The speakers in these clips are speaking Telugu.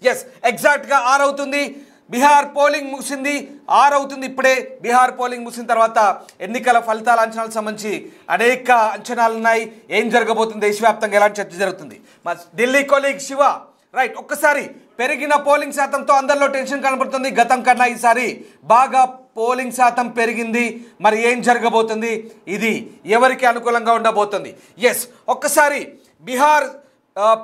yes ఎగ్జాక్ట్ గా 6 అవుతుంది బిహార్ పోలింగ్ ముగిసింది 6 అవుతుంది ఇప్పుడే బిహార్ పోలింగ్ ముగిసిన తర్వాత ఎన్నికల ఫలితాల అంచనాలకు సంబంధించి అనేక అంచనాలు ఉన్నాయి ఏం జరగబోతుంది దేశవ్యాప్తంగా ఎలాంటి చర్చ జరుగుతుంది ఢిల్లీ కొలీగ్ శివ రైట్ ఒక్కసారి పెరిగిన పోలింగ్ శాతంతో అందరిలో టెన్షన్ కనబడుతుంది గతం కన్నా ఈసారి బాగా పోలింగ్ శాతం పెరిగింది మరి ఏం జరగబోతుంది ఇది ఎవరికి అనుకూలంగా ఉండబోతుంది yes ఒక్కసారి బిహార్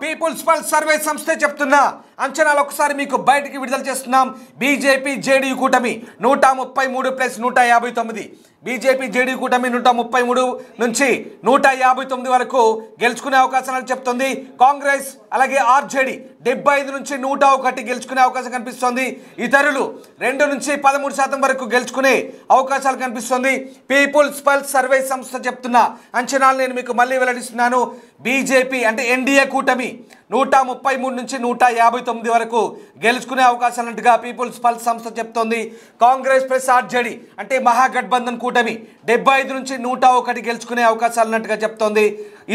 పీపుల్స్ పల్స్ సర్వే సంస్థ చెప్తున్నా అంచనాలు ఒకసారి మీకు బయటికి విడుదల చేస్తున్నాం బీజేపీ జేడీయూ కూటమి 133 ప్లస్ 159 బీజేపీ జేడీయూ కూటమి 133 నుంచి 159 వరకు గెలుచుకునే అవకాశాలు చెప్తుంది కాంగ్రెస్ అలాగే ఆర్జేడీ 75 నుంచి 101 గెలుచుకునే అవకాశం కనిపిస్తుంది ఇతరులు 2 నుంచి 13% వరకు గెలుచుకునే అవకాశాలు కనిపిస్తుంది పీపుల్స్ పల్స్ సర్వే సంస్థ చెప్తున్న అంచనాలు నేను మీకు మళ్ళీ వెల్లడిస్తున్నాను బీజేపీ అంటే ఎన్డీఏ కూటమి 133 నుంచి 159 వరకు గెలుచుకునే అవకాశాలంటగా పీపుల్స్ పల్స్ సంస్థ చెప్తోంది కాంగ్రెస్ ప్లస్ ఆర్జేడీ అంటే మహాగఠబంధన్ కూటమి 75 నుంచి 101 గెలుచుకునే అవకాశాలున్నట్టుగా చెప్తోంది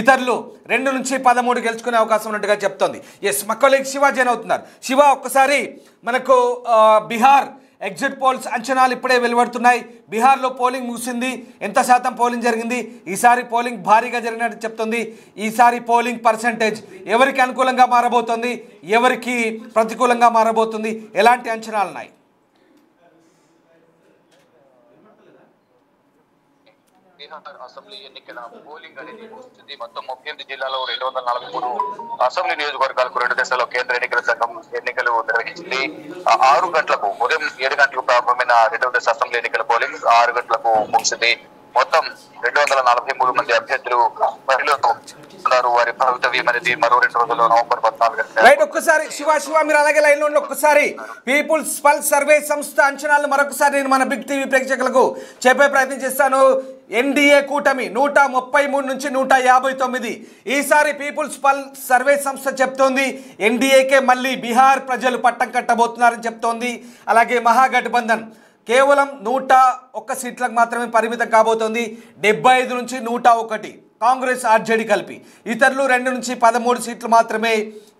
ఇతరులు 2 నుంచి 13 గెలుచుకునే అవకాశం ఉన్నట్టుగా చెప్తోంది ఎస్ మా కొలీగ్ శివ జాయిన్ అవుతున్నారు శివ ఒక్కసారి మనకు బిహార్ ఎగ్జిట్ పోల్స్ అంచనాలు ఇప్పుడే వెలువడుతున్నాయి బిహార్లో పోలింగ్ ముగిసింది ఎంత శాతం పోలింగ్ జరిగింది ఈసారి పోలింగ్ భారీగా జరిగినట్టు చెప్తుంది ఈసారి పోలింగ్ పర్సెంటేజ్ ఎవరికి అనుకూలంగా మారబోతుంది ఎవరికి ప్రతికూలంగా మారబోతుంది ఎలాంటి అంచనాలు ఉన్నాయి బిహార్ అసెంబ్లీ ఎన్నికల పోలింగ్ అనేది ముగిసింది మొత్తం 38 జిల్లాలో 243 అసెంబ్లీ నియోజకవర్గాలకు 2 దశలో కేంద్ర ఎన్నికల సంఘం ఎన్నికలు నిర్వహించింది 6 గంటలకు ఉదయం 7 గంటలకు ప్రారంభమైన 2వ దశ అసెంబ్లీ ఎన్నికల పోలింగ్ 6 గంటలకు ముగిసింది మొత్తం 243 మంది అభ్యర్థులు బరిలో ఉన్నారు వారి భవితవ్యం అనేది మరో 2 రోజుల్లో నవంబర్ 14 రైట్ ఒక్కసారి శివ మీరు అలాగే లైన్ లో ఒక్కసారి పీపుల్స్ పల్స్ సర్వే సంస్థ అంచనాలు మరొకసారి నేను మన బిగ్ టీవీ ప్రేక్షకులకు చెప్పే ప్రయత్నం చేస్తాను ఎన్డీఏ కూటమి 133 నుంచి 159 ఈసారి పీపుల్స్ పల్స్ సర్వే సంస్థ చెప్తోంది ఎన్డీఏకే మళ్ళీ బీహార్ ప్రజలు పట్టం కట్టబోతున్నారని చెప్తోంది అలాగే మహాగఠబంధన్ కేవలం 101 సీట్లకు మాత్రమే పరిమితం కాబోతోంది 75 నుంచి 101 కాంగ్రెస్ ఆర్జేడీ కలిపి ఇతరులు 2 నుంచి 13 సీట్లు మాత్రమే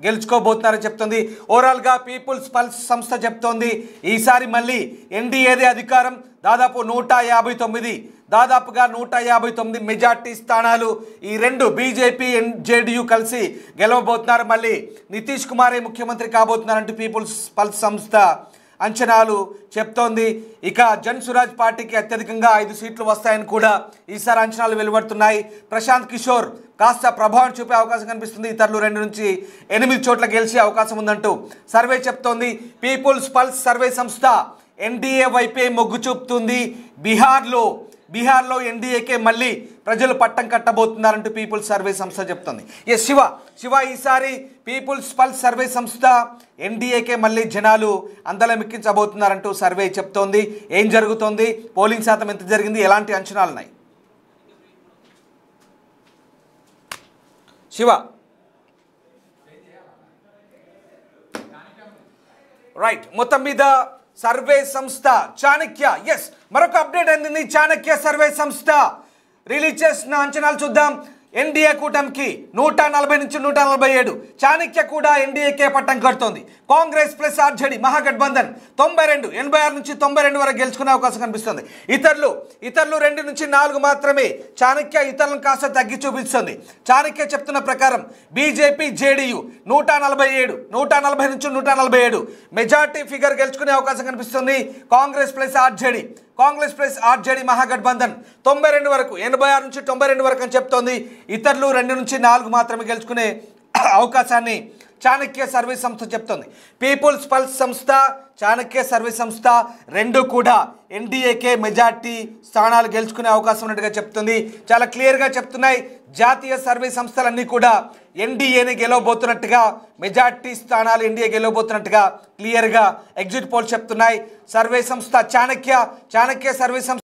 గెలుచుకోబోతున్నారని చెప్తుంది ఓవరాల్గా పీపుల్స్ పల్స్ సంస్థ చెప్తోంది ఈసారి మళ్ళీ ఎన్డీఏదే అధికారం దాదాపు 159 దాదాపుగా 159 మెజార్టీ స్థానాలు ఈ 2 బీజేపీ జేడీయూ కలిసి గెలవబోతున్నారు మళ్ళీ నితీష్ కుమారే ముఖ్యమంత్రి కాబోతున్నారంటూ పీపుల్స్ పల్స్ సంస్థ అంచనాలు చెప్తోంది ఇక జన్ సురాజ్ పార్టీకి అత్యధికంగా 5 సీట్లు వస్తాయని కూడా ఈసారి అంచనాలు వెలువడుతున్నాయి ప్రశాంత్ కిషోర్ కాస్త ప్రభావం చూపే అవకాశం కనిపిస్తుంది ఇతరులు 2 నుంచి 8 చోట్ల గెలిచే అవకాశం ఉందంటూ సర్వే చెప్తోంది పీపుల్స్ పల్స్ సర్వే సంస్థ ఎన్డీఏ వైపే మొగ్గు చూపుతుంది బీహార్లో ఎన్డీఏకే మళ్ళీ ప్రజలు పట్టం కట్టబోతున్నారంటూ పీపుల్స్ సర్వే సంస్థ చెప్తుంది ఎస్ శివ ఈసారి పీపుల్స్ పల్స్ సర్వే సంస్థ ఎన్డీఏకే మళ్ళీ జనాలు అందలమెక్కించబోతున్నారంటూ సర్వే చెప్తోంది ఏం జరుగుతోంది పోలింగ్ శాతం ఎంత జరిగింది ఎలాంటి అంచనాలు ఉన్నాయి శివ రైట్ మొత్తం మీద సర్వే సంస్థ చాణక్య ఎస్ మరొక అప్డేట్ అందింది చాణక్య సర్వే సంస్థ రిలీజ్ చేసిన అంచనాలు చూద్దాం ఎన్డీఏ కూటమికి 140 నుంచి 147 చాణక్య కూడా ఎన్డీఏకే పట్టం కడుతోంది కాంగ్రెస్ ప్లస్ ఆర్జేడీ మహాగఠబంధన్ 92 86 నుంచి 92 వరకు గెలుచుకునే అవకాశం కనిపిస్తుంది ఇతరులు 2 నుంచి 4 మాత్రమే చాణక్య ఇతరులను కాస్త తగ్గి చూపిస్తుంది చాణక్య చెప్తున్న ప్రకారం బీజేపీ జేడీయూ 140 నుంచి 147 మెజార్టీ ఫిగర్ గెలుచుకునే అవకాశం కనిపిస్తుంది కాంగ్రెస్ ప్లస్ ఆర్జేడీ మహాగఠబంధన్ 92 వరకు 86 నుంచి 92 వరకు అని చెప్తోంది ఇతరులు 2 నుంచి 4 మాత్రమే గెలుచుకునే అవకాశాన్ని చాణక్య సర్వే సంస్థ చెప్తోంది పీపుల్స్ పల్స్ సంస్థ చాణక్య సర్వే సంస్థ 2 కూడా ఎన్డీఏకే మెజార్టీ స్థానాలు గెలుచుకునే అవకాశం ఉన్నట్టుగా చెప్తుంది చాలా క్లియర్గా చెప్తున్నాయి జాతీయ సర్వే సంస్థలన్నీ కూడా ఎన్డీఏని గెలవబోతున్నట్టుగా మెజార్టీ స్థానాలు ఎన్డీఏ గెలవబోతున్నట్టుగా క్లియర్గా ఎగ్జిట్ పోల్ చెప్తున్నాయి సర్వే సంస్థ చాణక్య సర్వే సంస్థ